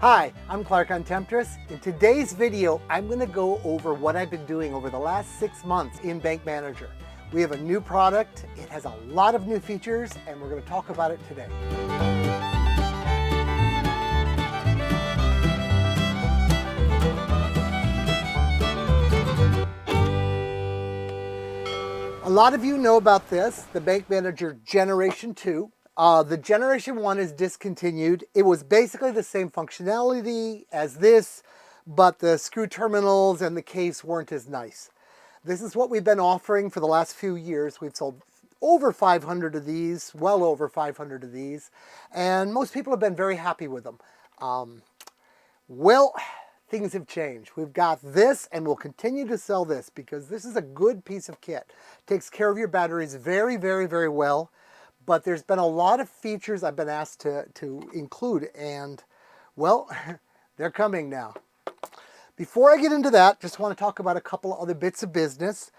Hi, I'm Clark on Temptress. In today's video, I'm going to go over what I've been doing over the last 6 months in BankManager. We have a new product, it has a lot of new features, and we're going to talk about it today. A lot of you know about this, the BankManager Generation 2. The Generation 1 is discontinued. It was basically the same functionality as this, but the screw terminals and the case weren't as nice. This is what we've been offering for the last few years. We've sold over 500 of these, well over 500 of these, and most people have been very happy with them. Well, things have changed. We've got this, and we'll continue to sell this because this is a good piece of kit. Takes care of your batteries very, very, very well. But there's been a lot of features I've been asked to include, and well, they're coming now. Before I get into that, just want to talk about a couple of other bits of business.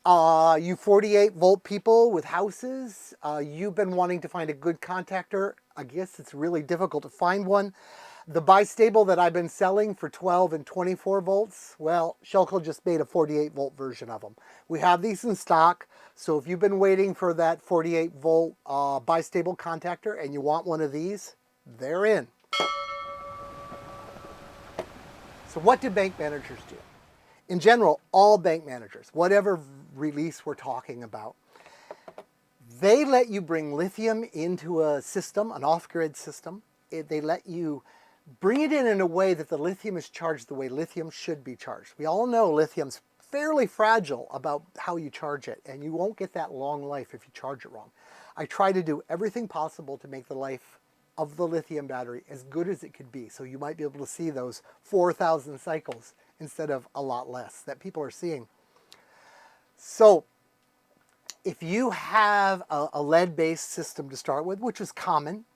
You 48 volt people with houses, you've been wanting to find a good contactor. I guess it's really difficult to find one. The bistable that I've been selling for 12 and 24 volts, well, Shelco just made a 48 volt version of them. We have these in stock, so if you've been waiting for that 48 volt bistable contactor and you want one of these, they're in. So what do bank managers do? In general, all bank managers, whatever release we're talking about, they let you bring lithium into a system, an off-grid system. They let you bring it in a way that the lithium is charged the way lithium should be charged. We all know lithium's fairly fragile about how you charge it, and you won't get that long life if you charge it wrong. I try to do everything possible to make the life of the lithium battery as good as it could be, so you might be able to see those 4,000 cycles instead of a lot less that people are seeing. So if you have a lead-based system to start with, which is common,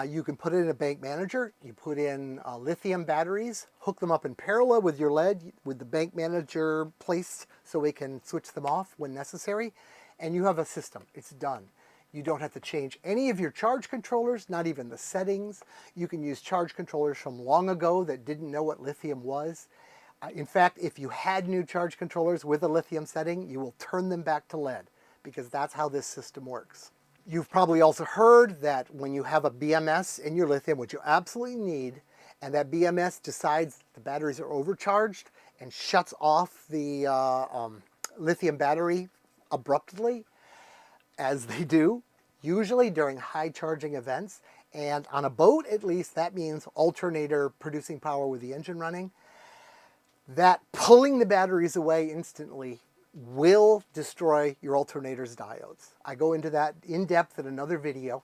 you can put it in a BankManager. You put in lithium batteries, hook them up in parallel with your lead, with the BankManager placed so we can switch them off when necessary, and you have a system. It's done. You don't have to change any of your charge controllers, not even the settings. You can use charge controllers from long ago that didn't know what lithium was. In fact, if you had new charge controllers with a lithium setting, you will turn them back to lead because that's how this system works. You've probably also heard that when you have a BMS in your lithium, which you absolutely need, and that BMS decides the batteries are overcharged and shuts off the lithium battery abruptly, as they do, usually during high charging events. And on a boat, at least, that means alternator producing power with the engine running. That pulling the batteries away instantly will destroy your alternator's diodes. I go into that in depth in another video.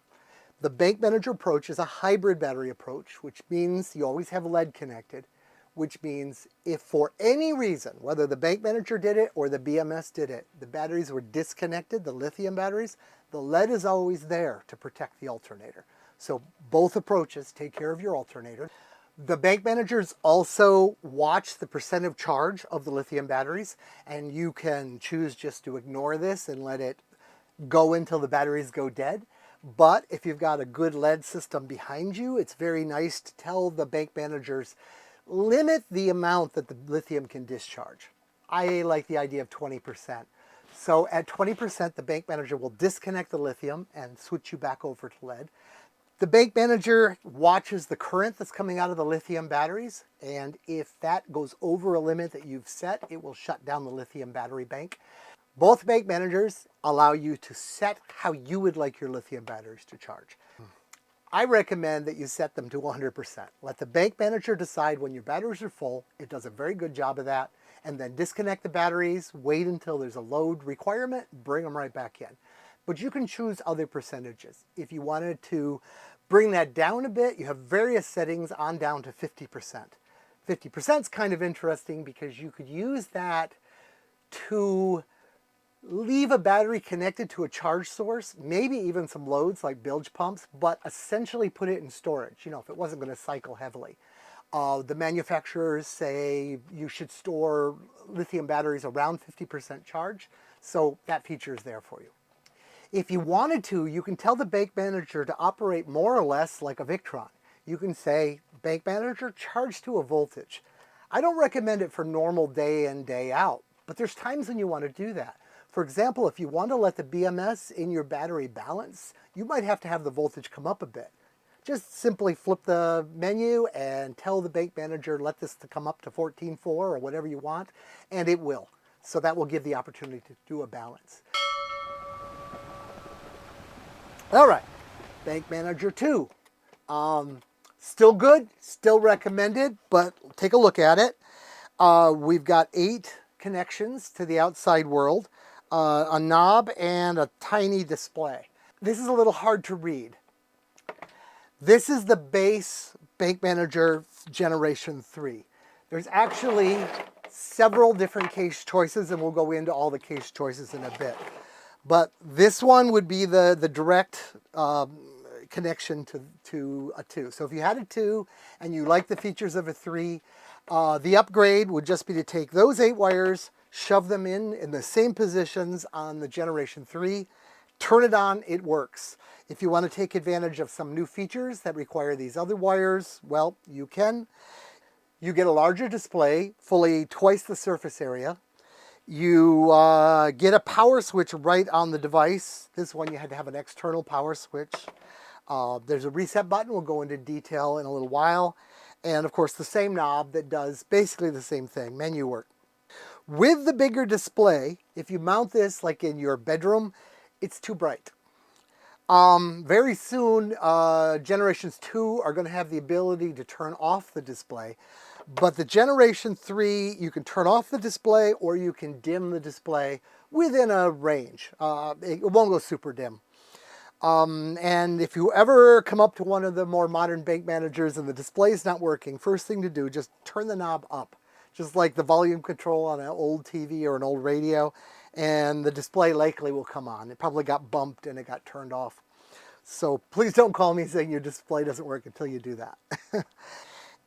The BankManager approach is a hybrid battery approach, which means you always have lead connected, which means if for any reason, whether the BankManager did it or the BMS did it, the batteries were disconnected, the lithium batteries, the lead is always there to protect the alternator. So both approaches take care of your alternator. The BankManagers also watch the percent of charge of the lithium batteries, and you can choose just to ignore this and let it go until the batteries go dead. But if you've got a good lead system behind you, it's very nice to tell the BankManagers, limit the amount that the lithium can discharge. I like the idea of 20%. So at 20%, the BankManager will disconnect the lithium and switch you back over to lead. The BankManager watches the current that's coming out of the lithium batteries, and if that goes over a limit that you've set, it will shut down the lithium battery bank. Both BankManagers allow you to set how you would like your lithium batteries to charge. I recommend that you set them to 100%. Let the BankManager decide when your batteries are full. It does a very good job of that. And then disconnect the batteries, wait until there's a load requirement, bring them right back in. But you can choose other percentages. If you wanted to bring that down a bit, you have various settings on down to 50%. 50% is kind of interesting because you could use that to leave a battery connected to a charge source, maybe even some loads like bilge pumps, but essentially put it in storage, you know, if it wasn't going to cycle heavily. The manufacturers say you should store lithium batteries around 50% charge, so that feature is there for you. If you wanted to, you can tell the BankManager to operate more or less like a Victron. You can say BankManager, charge to a voltage. I don't recommend it for normal day in, day out, but there's times when you want to do that. For example, if you want to let the BMS in your battery balance, you might have to have the voltage come up a bit. Just simply flip the menu and tell the BankManager, let this to come up to 14.4 or whatever you want, and it will. So that will give the opportunity to do a balance. All right, BankManager 2. Still good, still recommended, but take a look at it. We've got 8 connections to the outside world, a knob, and a tiny display. This is a little hard to read. This is the base BankManager Generation 3. There's actually several different case choices, and we'll go into all the case choices in a bit. But this one would be the direct connection to a 2. So if you had a 2 and you like the features of a 3, the upgrade would just be to take those 8 wires, shove them in the same positions on the Generation 3, turn it on, it works. If you want to take advantage of some new features that require these other wires, well, you can. You get a larger display, fully twice the surface area. You get a power switch right on the device. This one you had to have an external power switch. There's a reset button. We'll go into detail in a little while. And of course the same knob that does basically the same thing, menu work. With the bigger display, if you mount this like in your bedroom, it's too bright. Very soon, Generations 2 are going to have the ability to turn off the display. But the Generation 3, you can turn off the display or you can dim the display within a range. It won't go super dim. And if you ever come up to one of the more modern BankManagers and the display is not working, first thing to do, just turn the knob up. Just like the volume control on an old TV or an old radio, and the display likely will come on. It probably got bumped and it got turned off. So please don't call me saying your display doesn't work until you do that.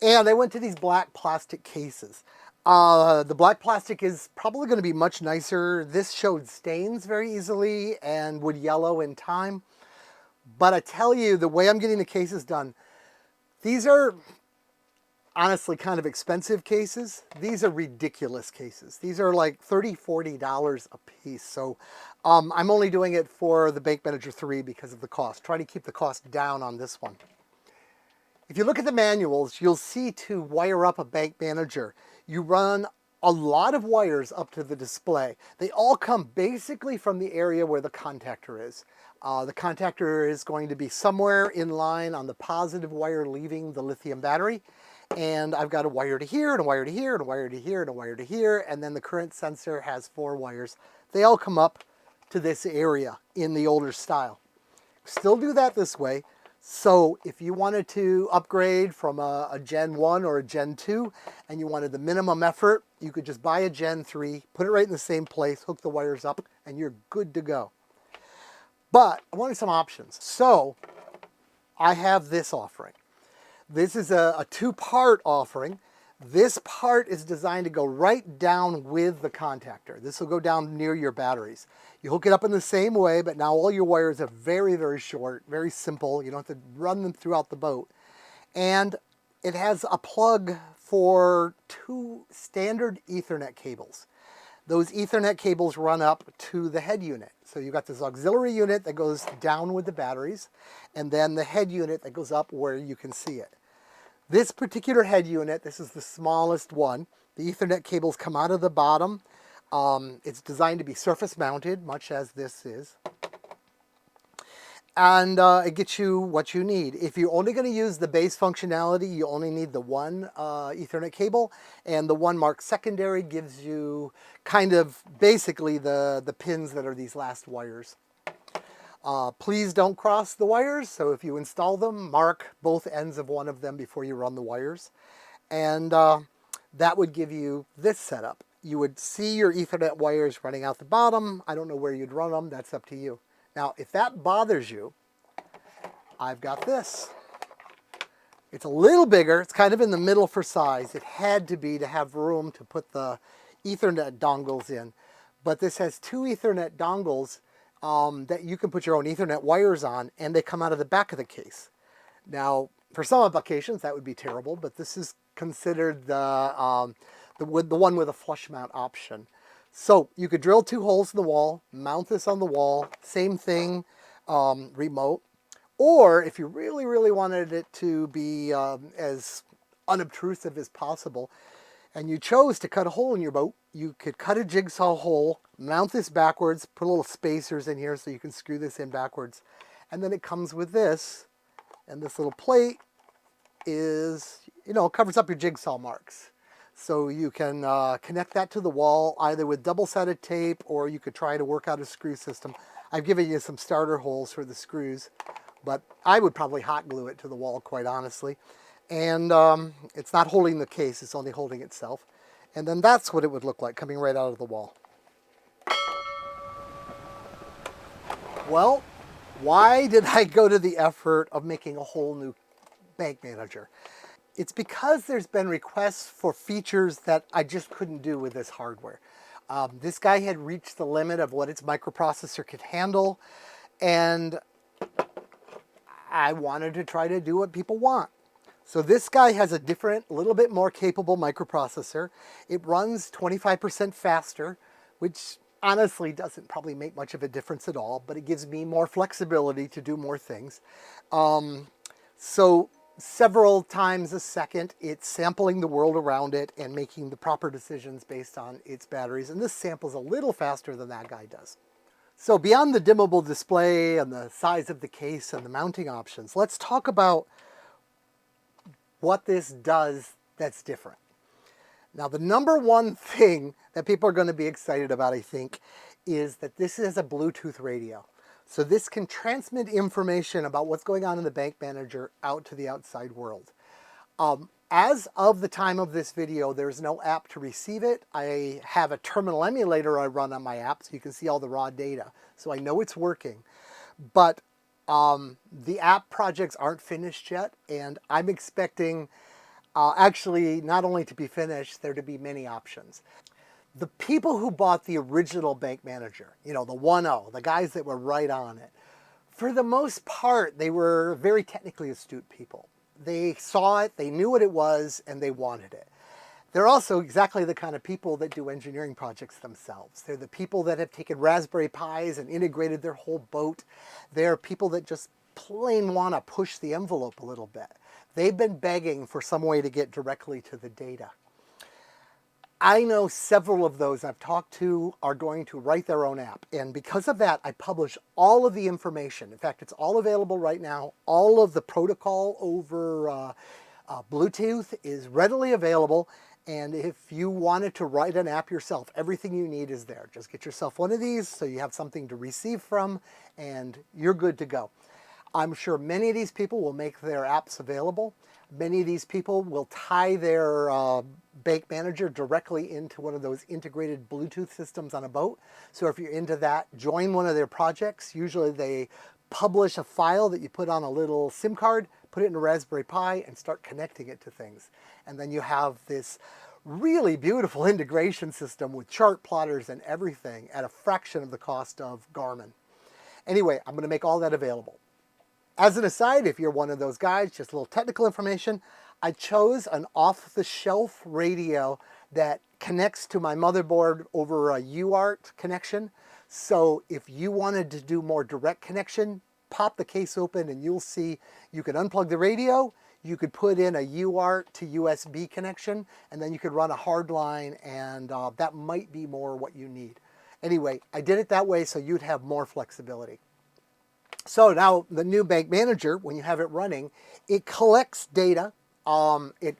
And I went to these black plastic cases. The black plastic is probably going to be much nicer. This showed stains very easily and would yellow in time. But I tell you, the way I'm getting the cases done, these are honestly kind of expensive cases. These are ridiculous cases. These are like $30, $40 a piece. So I'm only doing it for the BankManager 3 because of the cost. Try to keep the cost down on this one. If you look at the manuals, you'll see to wire up a BankManager, you run a lot of wires up to the display. They all come basically from the area where the contactor is. The contactor is going to be somewhere in line on the positive wire leaving the lithium battery. And I've got a wire to here, and a wire to here, and a wire to here, and a wire to here, and then the current sensor has 4 wires. They all come up to this area in the older style. Still do that this way. So if you wanted to upgrade from a Gen 1 or a Gen 2 and you wanted the minimum effort, you could just buy a Gen 3, put it right in the same place, hook the wires up, and you're good to go. But I wanted some options. So I have this offering. This is a 2-part offering. This part is designed to go right down with the contactor. This will go down near your batteries. You hook it up in the same way, but now all your wires are very, very short, very simple. You don't have to run them throughout the boat. And it has a plug for 2 standard Ethernet cables. Those Ethernet cables run up to the head unit. So you've got this auxiliary unit that goes down with the batteries, and then the head unit that goes up where you can see it. This particular head unit, this is the smallest one. The Ethernet cables come out of the bottom. It's designed to be surface mounted, much as this is. And it gets you what you need. If you're only going to use the base functionality, you only need the one Ethernet cable, and the one marked secondary gives you kind of basically the pins that are these last wires. Please don't cross the wires, so if you install them, mark both ends of one of them before you run the wires. And that would give you this setup. You would see your Ethernet wires running out the bottom. I don't know where you'd run them, that's up to you. Now, if that bothers you, I've got this. It's a little bigger, it's kind of in the middle for size. It had to be to have room to put the Ethernet dongles in. But this has 2 Ethernet dongles that you can put your own Ethernet wires on, and they come out of the back of the case. Now, For some applications, that would be terrible, but this is considered the one with a flush mount option. So you could drill 2 holes in the wall, mount this on the wall, same thing, remote. Or if you really, really wanted it to be as unobtrusive as possible, and you chose to cut a hole in your boat, you could cut a jigsaw hole, mount this backwards, put little spacers in here so you can screw this in backwards. And then it comes with this, and this little plate is, covers up your jigsaw marks. So you can connect that to the wall either with double-sided tape, or you could try to work out a screw system. I've given you some starter holes for the screws, but I would probably hot glue it to the wall, quite honestly. And it's not holding the case, it's only holding itself. And then that's what it would look like coming right out of the wall. Well, why did I go to the effort of making a whole new BankManager? It's because there's been requests for features that I just couldn't do with this hardware. This guy had reached the limit of what its microprocessor could handle, and I wanted to try to do what people want. So this guy has a different, little bit more capable microprocessor. It runs 25% faster, which honestly doesn't probably make much of a difference at all, but it gives me more flexibility to do more things. So several times a second, it's sampling the world around it and making the proper decisions based on its batteries. And this samples a little faster than that guy does. So beyond the dimmable display and the size of the case and the mounting options, let's talk about what this does that's different. Now, the number one thing that people are going to be excited about, I think, is that this is a Bluetooth radio. So this can transmit information about what's going on in the BankManager out to the outside world. As of the time of this video, there's no app to receive it. I have a terminal emulator I run on my app, so you can see all the raw data. So I know it's working. But the app projects aren't finished yet, and I'm expecting actually not only to be finished, there to be many options. The people who bought the original BankManager, the 1.0, the guys that were right on it, for the most part, they were very technically astute people. They saw it, they knew what it was, and they wanted it. They're also exactly the kind of people that do engineering projects themselves. They're the people that have taken Raspberry Pis and integrated their whole boat. They're people that just plain want to push the envelope a little bit. They've been begging for some way to get directly to the data. I know several of those I've talked to are going to write their own app. And because of that, I publish all of the information. In fact, it's all available right now. All of the protocol over Bluetooth is readily available. And if you wanted to write an app yourself, everything you need is there. Just get yourself one of these so you have something to receive from, and you're good to go. I'm sure many of these people will make their apps available. Many of these people will tie their BankManager directly into one of those integrated Bluetooth systems on a boat. So if you're into that, join one of their projects. Usually they publish a file that you put on a little SIM card, put it in a Raspberry Pi, and start connecting it to things. And then you have this really beautiful integration system with chart plotters and everything at a fraction of the cost of Garmin. Anyway, I'm going to make all that available. As an aside, if you're one of those guys, just a little technical information, I chose an off-the-shelf radio that connects to my motherboard over a UART connection. So if you wanted to do more direct connection, pop the case open and you'll see you can unplug the radio, you could put in a UART to USB connection, and then you could run a hard line, and that might be more what you need. Anyway, I did it that way so you'd have more flexibility. So now the new BankManager, when you have it running, it collects data. It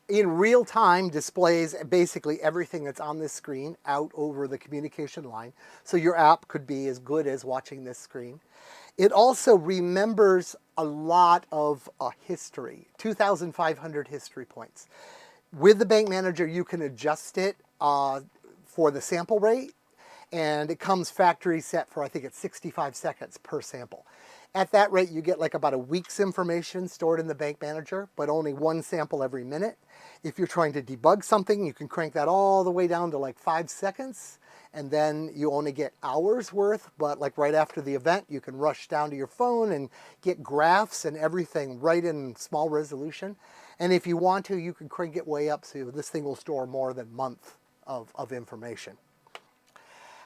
in real time displays basically everything that's on this screen out over the communication line. So your app could be as good as watching this screen. It also remembers a lot of history, 2,500 history points. With the BankManager, you can adjust it for the sample rate. And it comes factory set for, I think it's 65 seconds per sample. At that rate, you get like about a week's information stored in the BankManager, but only one sample every minute. If you're trying to debug something, you can crank that all the way down to like 5 seconds, and then you only get hours worth, but like right after the event, you can rush down to your phone and get graphs and everything right in small resolution. And if you want to, you can crank it way up so this thing will store more than a month of information.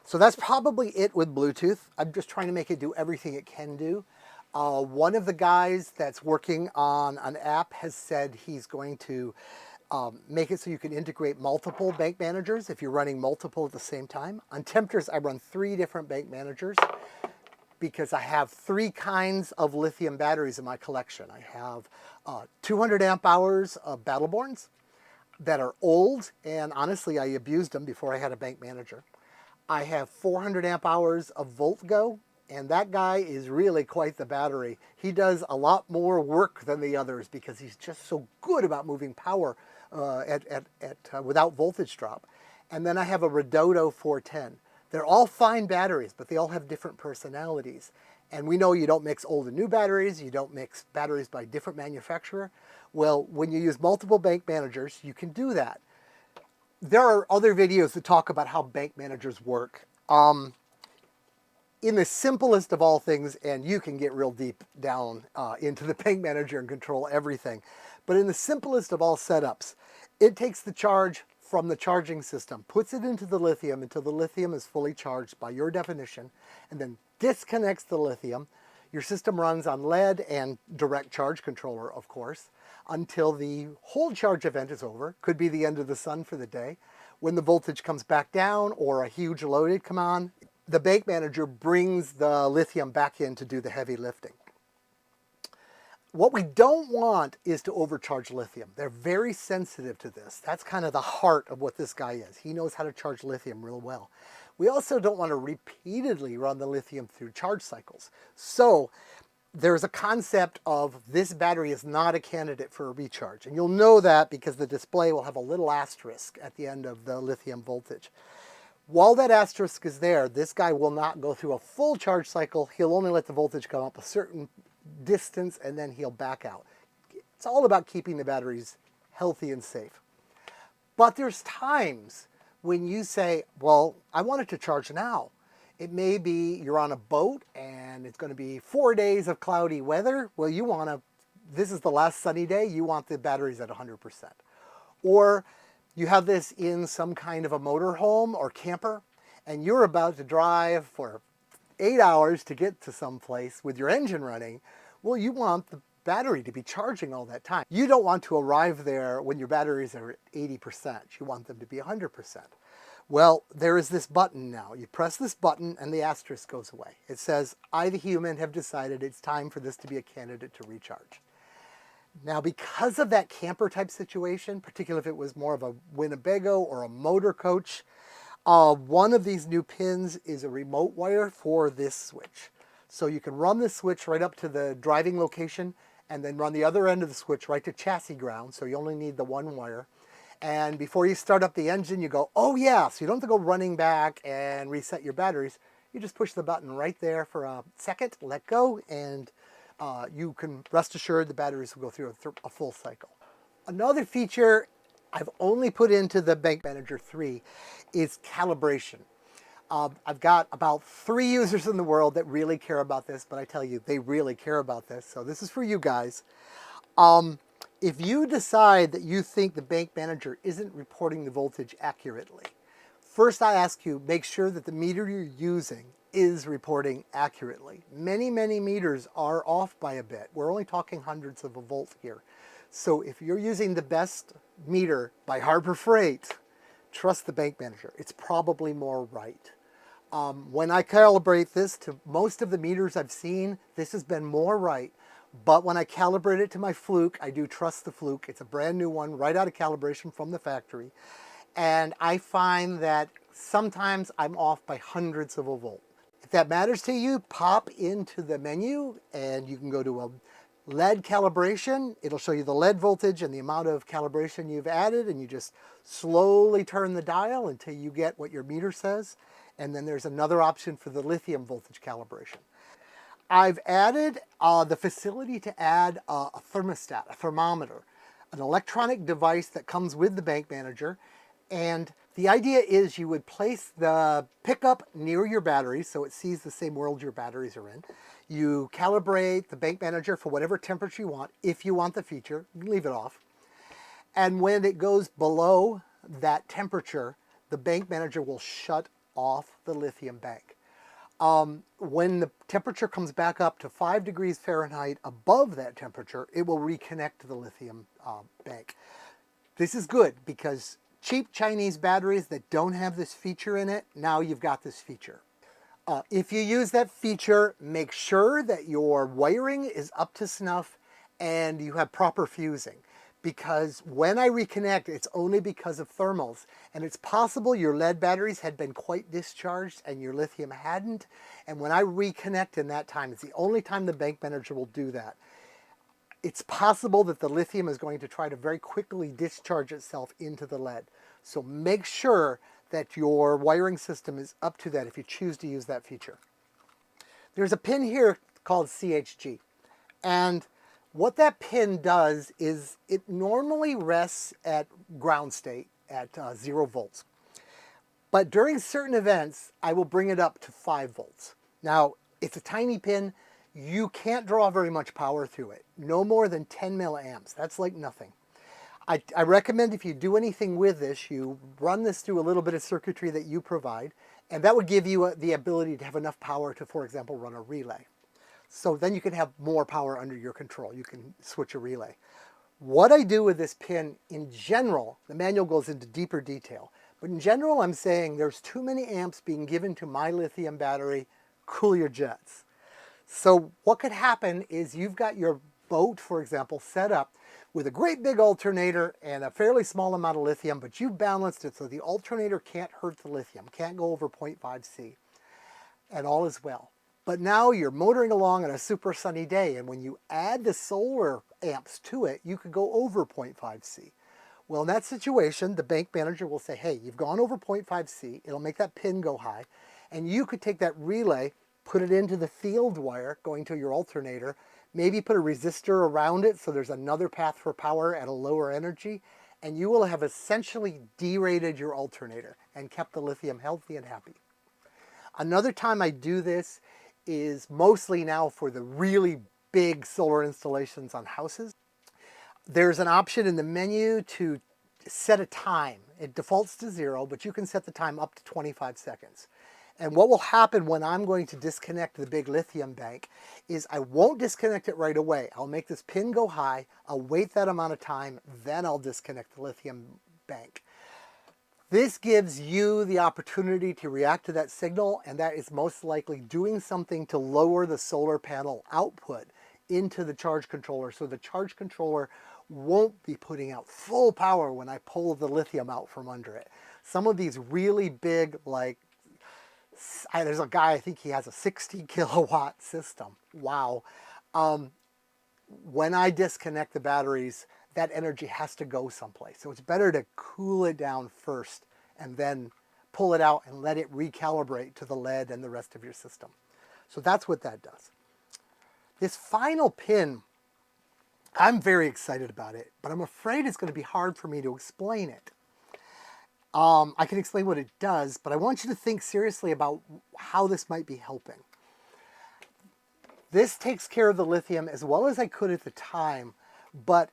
So that's probably it with Bluetooth. I'm just trying to make it do everything it can do. One of the guys that's working on an app has said he's going to make it so you can integrate multiple bank managers if you're running multiple at the same time. On Tempters, I run 3 different bank managers because I have 3 kinds of lithium batteries in my collection. I have 200 amp hours of Battleborns that are old, and honestly, I abused them before I had a bank manager. I have 400 amp hours of VoltGo, and that guy is really quite the battery. He does a lot more work than the others because he's just so good about moving power without voltage drop. And then I have a Redodo 410. They're all fine batteries, but they all have different personalities. And we know you don't mix old and new batteries, you don't mix batteries by different manufacturer. Well, when you use multiple bank managers, you can do that. There are other videos that talk about how bank managers work. In the simplest of all things, and you can get real deep down into the bank manager and control everything, but in the simplest of all setups, it takes the charge from the charging system, puts it into the lithium until the lithium is fully charged by your definition, and then disconnects the lithium. Your system runs on lead and direct charge controller, of course, until the whole charge event is over. Could be the end of the sun for the day. When the voltage comes back down or a huge load had come on, the bank manager brings the lithium back in to do the heavy lifting. What we don't want is to overcharge lithium. They're very sensitive to this. That's kind of the heart of what this guy is. He knows how to charge lithium real well. We also don't want to repeatedly run the lithium through charge cycles. So there's a concept of this battery is not a candidate for a recharge. And you'll know that because the display will have a little asterisk at the end of the lithium voltage. While that asterisk is there, this guy will not go through a full charge cycle. He'll only let the voltage come up a certain distance and then he'll back out. It's all about keeping the batteries healthy and safe. But there's times when you say, well, I want it to charge now. It may be you're on a boat and it's going to be 4 days of cloudy weather. Well, this is the last sunny day, you want the batteries at 100%. Or you have this in some kind of a motorhome or camper, and you're about to drive for 8 hours to get to some place with your engine running. Well, you want the battery to be charging all that time. You don't want to arrive there when your batteries are at 80%. You want them to be 100%. Well, there is this button now. You press this button and the asterisk goes away. It says, I, the human, have decided it's time for this to be a candidate to recharge. Now, because of that camper type situation, particularly if it was more of a Winnebago or a motor coach, one of these new pins is a remote wire for this switch. So you can run this switch right up to the driving location and then run the other end of the switch right to chassis ground. So you only need the one wire. And before you start up the engine, you go, oh yeah, so you don't have to go running back and reset your batteries. You just push the button right there for a second, let go, and you can rest assured the batteries will go through a full cycle. Another feature I've only put into the BankManager 3 is calibration. I've got about 3 users in the world that really care about this, but I tell you, they really care about this. So this is for you guys. If you decide that you think the BankManager isn't reporting the voltage accurately, first I ask you, make sure that the meter you're using is reporting accurately. Many, many meters are off by a bit. We're only talking hundreds of a volt here. So if you're using the best meter by Harbor Freight, trust the BankManager. It's probably more right. When I calibrate this to most of the meters I've seen, this has been more right. But when I calibrate it to my Fluke, I do trust the Fluke. It's a brand new one, right out of calibration from the factory. And I find that sometimes I'm off by hundreds of a volt. If that matters to you, pop into the menu and you can go to a lead calibration. It'll show you the lead voltage and the amount of calibration you've added, and you just slowly turn the dial until you get what your meter says. And then there's another option for the lithium voltage calibration. I've added the facility to add a thermostat, a thermometer, an electronic device that comes with the BankManager. And the idea is you would place the pickup near your batteries so it sees the same world your batteries are in. You calibrate the BankManager for whatever temperature you want. If you want the feature, leave it off. And when it goes below that temperature, the BankManager will shut off the lithium bank. When the temperature comes back up to 5 degrees Fahrenheit above that temperature, it will reconnect to the lithium bank. This is good because cheap Chinese batteries that don't have this feature in it, now you've got this feature. If you use that feature, make sure that your wiring is up to snuff and you have proper fusing. Because when I reconnect, it's only because of thermals. And it's possible your lead batteries had been quite discharged and your lithium hadn't. And when I reconnect in that time, it's the only time the BankManager will do that. It's possible that the lithium is going to try to very quickly discharge itself into the lead. So make sure that your wiring system is up to that if you choose to use that feature. There's a pin here called CHG. And what that pin does is it normally rests at ground state at 0 volts. But during certain events, I will bring it up to 5 volts. Now, it's a tiny pin. You can't draw very much power through it. No more than 10 milliamps. That's like nothing. I recommend if you do anything with this, you run this through a little bit of circuitry that you provide, and that would give you the ability to have enough power to, for example, run a relay. So then you can have more power under your control. You can switch a relay. What I do with this pin in general, the manual goes into deeper detail, but in general I'm saying there's too many amps being given to my lithium battery, cool your jets. So what could happen is you've got your boat, for example, set up with a great big alternator and a fairly small amount of lithium, but you've balanced it so the alternator can't hurt the lithium, can't go over 0.5 C, and all is well. But now you're motoring along on a super sunny day, and when you add the solar amps to it, you could go over 0.5 C. Well, in that situation, the BankManager will say, hey, you've gone over 0.5 C, it'll make that pin go high, and you could take that relay, put it into the field wire going to your alternator, maybe put a resistor around it so there's another path for power at a lower energy, and you will have essentially derated your alternator and kept the lithium healthy and happy. Another time I do this is mostly now for the really big solar installations on houses. There's an option in the menu to set a time. It defaults to 0, but you can set the time up to 25 seconds. And what will happen when I'm going to disconnect the big lithium bank is I won't disconnect it right away. I'll make this pin go high, I'll wait that amount of time, then I'll disconnect the lithium bank. This gives you the opportunity to react to that signal, and that is most likely doing something to lower the solar panel output into the charge controller so the charge controller won't be putting out full power when I pull the lithium out from under it. Some of these really big, like, there's a guy, I think he has a 60 kilowatt system. Wow. When I disconnect the batteries, that energy has to go someplace. So it's better to cool it down first and then pull it out and let it recalibrate to the lead and the rest of your system. So that's what that does. This final pin, I'm very excited about it, but I'm afraid it's going to be hard for me to explain it. I can explain what it does, but I want you to think seriously about how this might be helping. This takes care of the lithium as well as I could at the time, but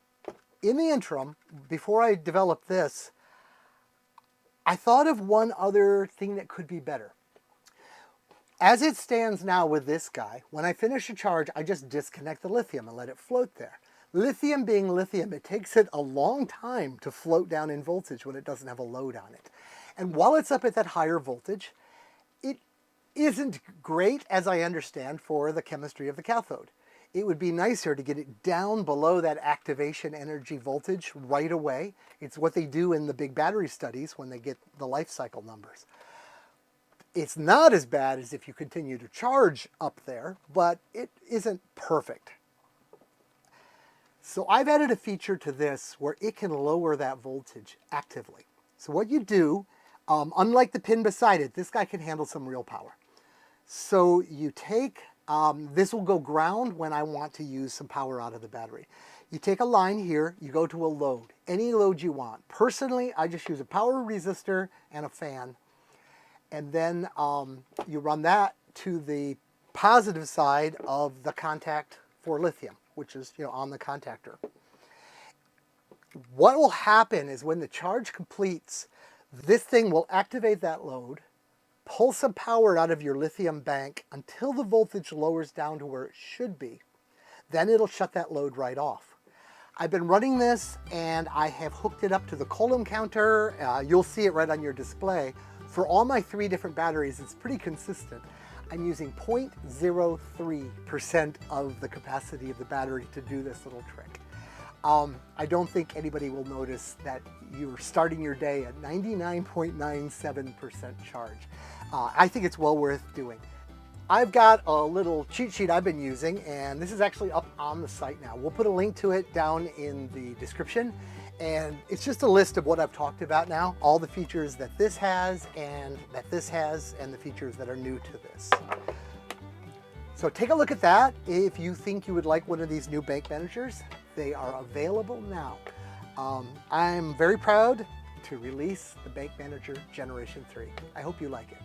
in the interim, before I developed this, I thought of one other thing that could be better. As it stands now with this guy, when I finish a charge, I just disconnect the lithium and let it float there. Lithium being lithium, it takes it a long time to float down in voltage when it doesn't have a load on it. And while it's up at that higher voltage, it isn't great, as I understand, for the chemistry of the cathode. It would be nicer to get it down below that activation energy voltage right away. It's what they do in the big battery studies when they get the life cycle numbers. It's not as bad as if you continue to charge up there, but it isn't perfect. So I've added a feature to this where it can lower that voltage actively. So what you do, unlike the pin beside it, this guy can handle some real power. So you take, this will go ground when I want to use some power out of the battery. You take a line here, you go to a load, any load you want. Personally, I just use a power resistor and a fan. And then you run that to the positive side of the contact for lithium, which is on the contactor. What will happen is when the charge completes, this thing will activate that load, pull some power out of your lithium bank until the voltage lowers down to where it should be. Then it'll shut that load right off. I've been running this and I have hooked it up to the column counter. You'll see it right on your display. For all my 3 different batteries, it's pretty consistent. I'm using 0.03% of the capacity of the battery to do this little trick. I don't think anybody will notice that you're starting your day at 99.97% charge. I think it's well worth doing. I've got a little cheat sheet I've been using, and this is actually up on the site now. We'll put a link to it down in the description, and it's just a list of what I've talked about now, all the features that this has, and the features that are new to this. So take a look at that. If you think you would like one of these new bank managers, they are available now. I'm very proud to release the BankManager Generation 3. I hope you like it.